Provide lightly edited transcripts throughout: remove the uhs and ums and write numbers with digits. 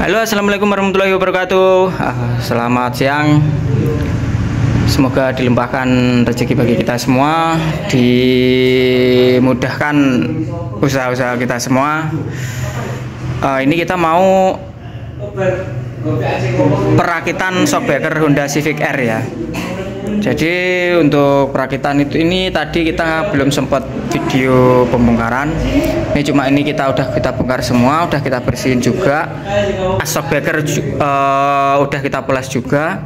Halo, assalamualaikum warahmatullahi wabarakatuh. Selamat siang. Semoga dilimpahkan rezeki bagi kita semua, dimudahkan usaha-usaha kita semua. Ini kita mau perakitan shockbreaker Honda Civic R ya. Jadi untuk perakitan ini tadi kita belum sempat video pembongkaran. Ini cuma ini kita bongkar semua, udah kita bersihin juga. Shockbreaker udah kita poles juga.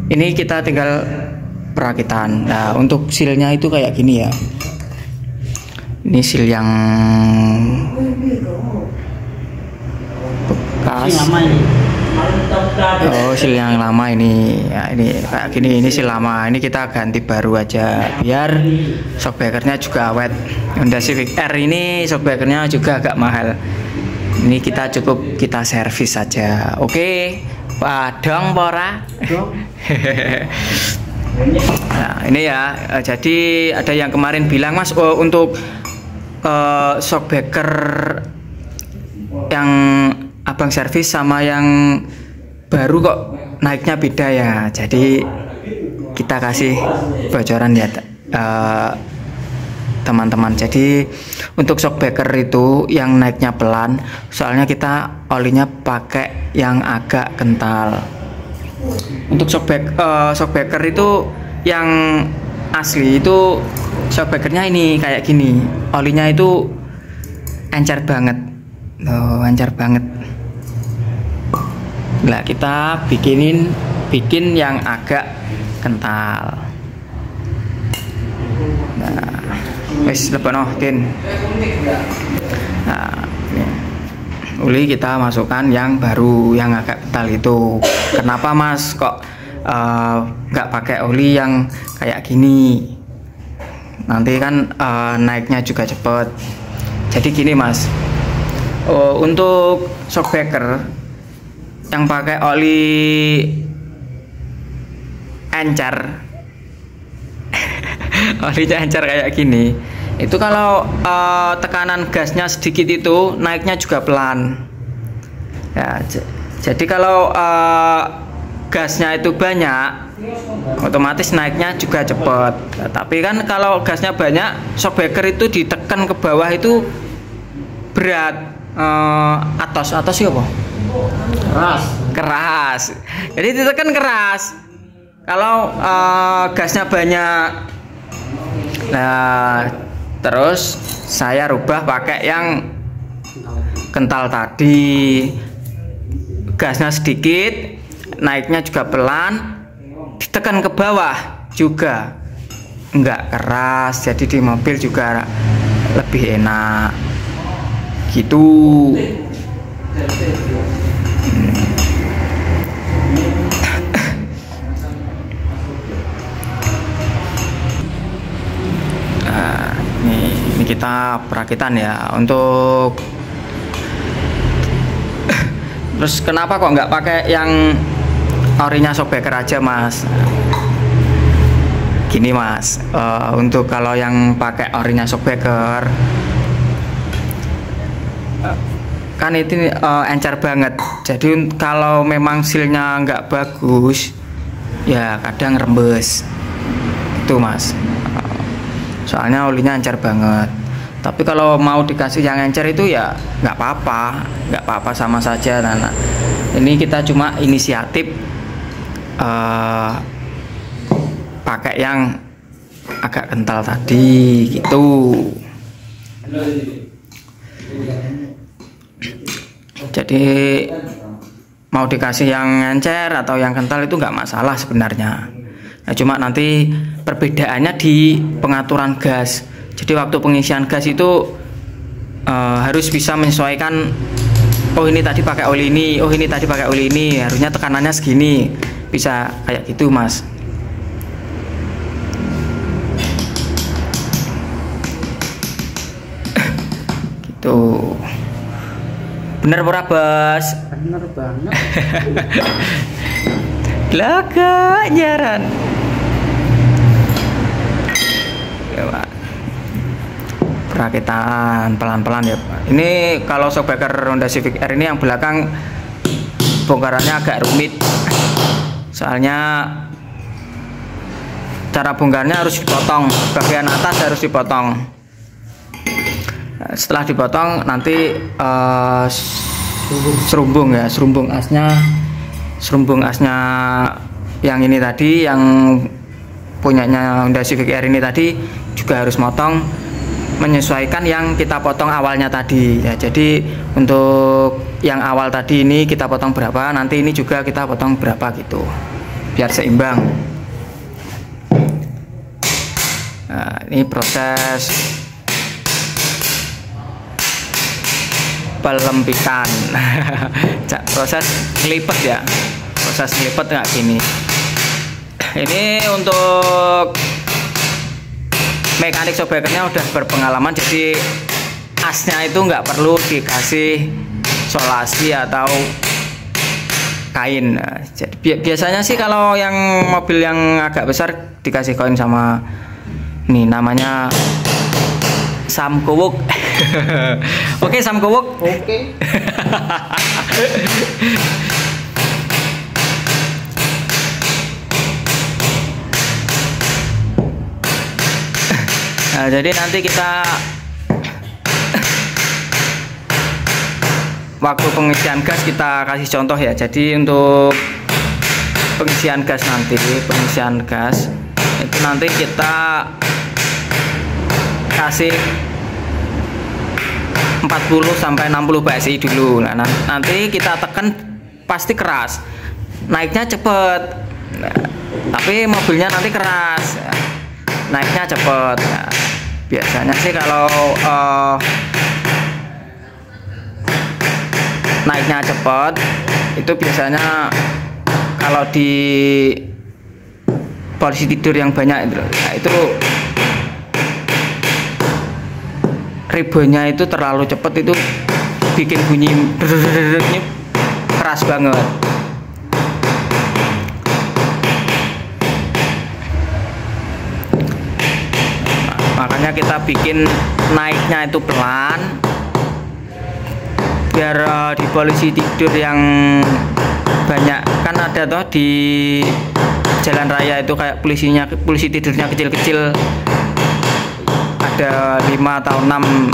Ini kita tinggal perakitan. Nah, untuk sealnya itu kayak gini ya. Ini seal yang bekas. Oh, seal yang lama ini. Ya, ini kayak gini, ini seal lama. Ini kita ganti baru aja biar shockbreakernya juga awet. Honda Civic R ini shockbreakernya juga agak mahal. Ini kita servis saja. Oke. Padang pora. Nah, ini ya. Jadi ada yang kemarin bilang, Mas, untuk shockbreaker yang abang servis sama yang baru kok naiknya beda ya. Jadi kita kasih bocoran ya teman-teman. Jadi untuk shockbreaker itu yang naiknya pelan, soalnya kita olinya pakai yang agak kental. Untuk shockbreaker itu yang asli itu shockbreakernya ini kayak gini, olinya itu encer banget. Lancar banget. Nah, kita bikin yang agak kental. Nah, wes lebono tin. Nah, ini. Uli kita masukkan yang baru yang agak kental itu. Kenapa, Mas, kok nggak pakai oli yang kayak gini? Nanti kan naiknya juga cepet. Jadi gini, Mas. Untuk shockbreaker yang pakai oli encer olinya encer kayak gini, itu kalau tekanan gasnya sedikit itu naiknya juga pelan ya. Jadi kalau gasnya itu banyak, otomatis naiknya juga cepet. Tapi kan kalau gasnya banyak, shockbreaker itu ditekan ke bawah itu berat. Atas sih apa? Keras. Jadi ditekan keras. Kalau gasnya banyak. Nah, terus saya rubah pakai yang kental tadi. Gasnya sedikit, naiknya juga pelan, ditekan ke bawah juga enggak keras. Jadi di mobil juga lebih enak. Gitu. Nah, ini kita perakitan ya. Untuk terus kenapa kok nggak pakai yang orinya shockbreaker aja, Mas? Gini, Mas, untuk kalau yang pakai orinya shockbreaker kan itu encer banget. Jadi kalau memang sealnya nggak bagus ya kadang rembes itu, Mas. Soalnya olinya encer banget. Tapi kalau mau dikasih yang encer itu ya nggak apa-apa sama saja. Nah, ini kita cuma inisiatif pakai yang agak kental tadi gitu. Jadi mau dikasih yang encer atau yang kental itu nggak masalah sebenarnya. Nah, cuma nanti perbedaannya di pengaturan gas. Jadi waktu pengisian gas itu harus bisa menyesuaikan. Oh, ini tadi pakai oli ini. Oh, ini tadi pakai oli ini. Harusnya tekanannya segini. Bisa kayak gitu, Mas. Gitu. Bener pura, Bos? Bener banget. Laga nyaran. Ya, Pak. Perakitan pelan-pelan ya, Pak. Ini kalau shockbreaker Honda Civic R ini yang belakang bongkarannya agak rumit, soalnya cara bongkarnya harus dipotong, bagian atas harus dipotong. Setelah dipotong nanti serumbung asnya yang ini tadi, yang punyanya Honda Civic R ini tadi juga harus motong menyesuaikan yang kita potong awalnya tadi ya. Jadi untuk yang awal tadi ini kita potong berapa, nanti ini juga kita potong berapa gitu, biar seimbang. Nah, ini proses pelempitan proses ngelipet ya, proses ngelipet nggak gini. Ini untuk mekanik shockbreakernya udah berpengalaman, jadi asnya itu nggak perlu dikasih solasi atau kain. Nah, jadi biasanya sih kalau yang mobil yang agak besar dikasih kain sama ini namanya samkowuk. Oke, samkowuk. Oke. Nah, jadi nanti kita waktu pengisian gas kita kasih contoh ya. Jadi untuk pengisian gas itu nanti kita kasih 40 sampai 60 PSI dulu. Nah, nanti kita tekan pasti keras, naiknya cepet. Nah, tapi mobilnya nanti keras, naiknya cepet. Nah, biasanya sih kalau naiknya cepet itu biasanya kalau di posisi tidur yang banyak itu, nah, itu ribonya itu terlalu cepet, itu bikin bunyi keras banget. Makanya kita bikin naiknya itu pelan, biar di polisi tidur yang banyak, kan ada toh di jalan raya itu kayak polisi tidurnya kecil-kecil, ada 5 atau 6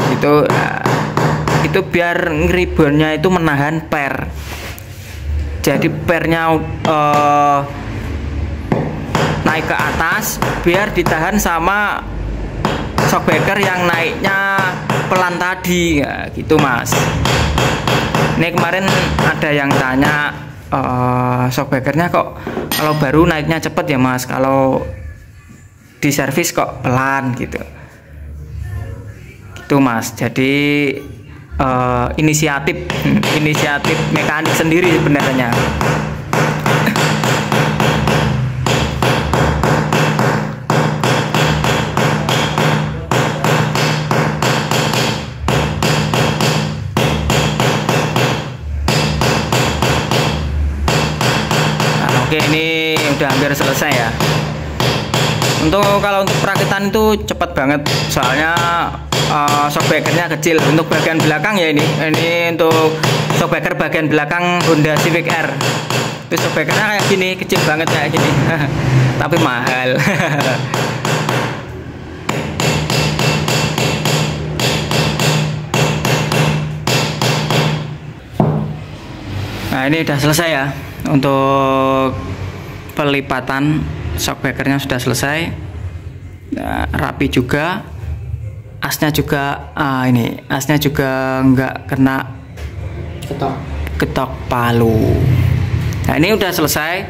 itu biar ribonnya itu menahan per, jadi pernya naik ke atas biar ditahan sama shockbreaker yang naiknya pelan tadi ya, gitu Mas. Ini kemarin ada yang tanya shockbreakernya kok kalau baru naiknya cepet ya Mas, kalau di servis kok pelan gitu Mas. Jadi inisiatif mekanik sendiri sebenarnya. Oke, ini udah hampir selesai ya. Kalau untuk perakitan itu cepat banget, soalnya shockbreakernya kecil. Untuk bagian belakang ya ini untuk shockbreaker bagian belakang Honda Civic R. Itu shockbreakernya kayak gini, kecil banget kayak gini. Tapi mahal. Nah, ini udah selesai ya. Untuk pelipatan shockbreakernya sudah selesai. Nah, rapi juga. Asnya juga asnya juga nggak kena ketok palu. Nah, ini udah selesai.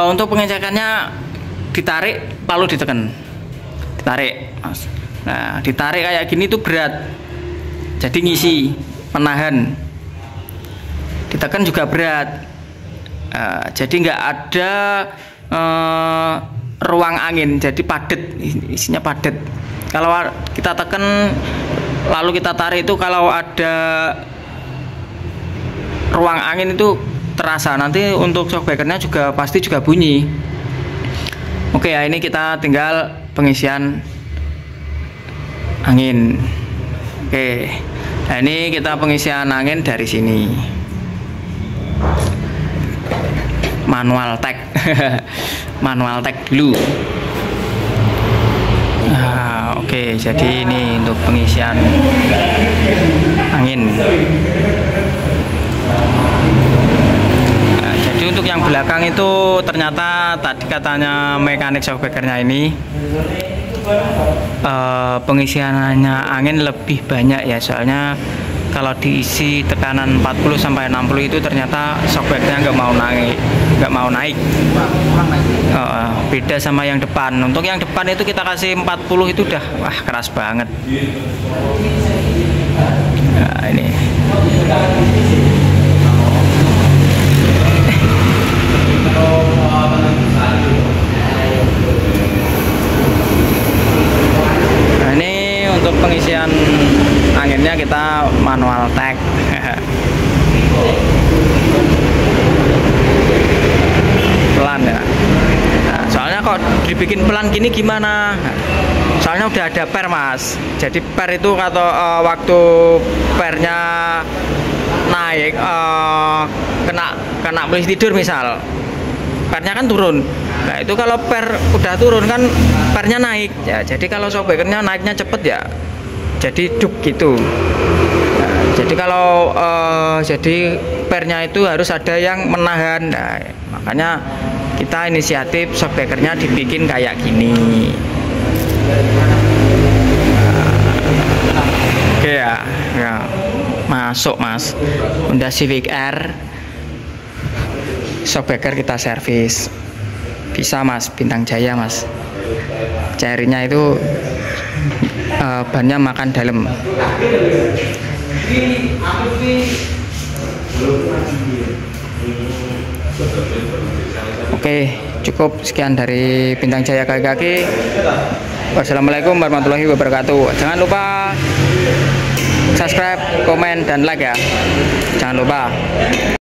Untuk pengecekannya ditarik, palu ditekan, ditarik. Nah, ditarik kayak gini tuh berat, jadi ngisi menahan. Ditekan juga berat, jadi nggak ada ruang angin, jadi padat, isinya padat. Kalau kita tekan lalu kita tarik itu, kalau ada ruang angin itu terasa, nanti untuk shockbreakernya juga pasti juga bunyi. Oke ya, ini kita tinggal pengisian angin. Oke, nah ini kita pengisian angin dari sini. manual tag. Manual tag dulu. Nah, oke, jadi ini untuk pengisian angin. Nah, jadi untuk yang belakang itu ternyata tadi katanya mekanik shockbreakernya ini pengisiannya angin lebih banyak ya, soalnya kalau diisi tekanan 40 sampai 60 itu ternyata shockbreakernya nggak mau naik. Beda sama yang depan. Untuk yang depan itu kita kasih 40 itu udah wah keras banget. Nah, ini. Nah, ini untuk pengisian anginnya kita manual tag. Pelan ya. Nah, soalnya kok dibikin pelan gini gimana? Soalnya udah ada per mas. Jadi per itu atau waktu pernya naik kena polisi tidur misal, pernya kan turun. Nah itu kalau per udah turun kan pernya naik ya. Jadi kalau shockbreakernya naiknya cepet ya, jadi duk gitu. Nah, jadi kalau jadi pernya itu harus ada yang menahan. Nah, makanya kita inisiatif shockbreakernya dibikin kayak gini. Oke ya, masuk mas. Honda Civic R shockbreaker kita servis. Bisa mas, Bintang Jaya mas. Cairnya itu bannya makan dalam. Oke, cukup sekian dari Bintang Jaya Kaki-Kaki. Wassalamualaikum warahmatullahi wabarakatuh. Jangan lupa subscribe, komen, dan like ya. Jangan lupa.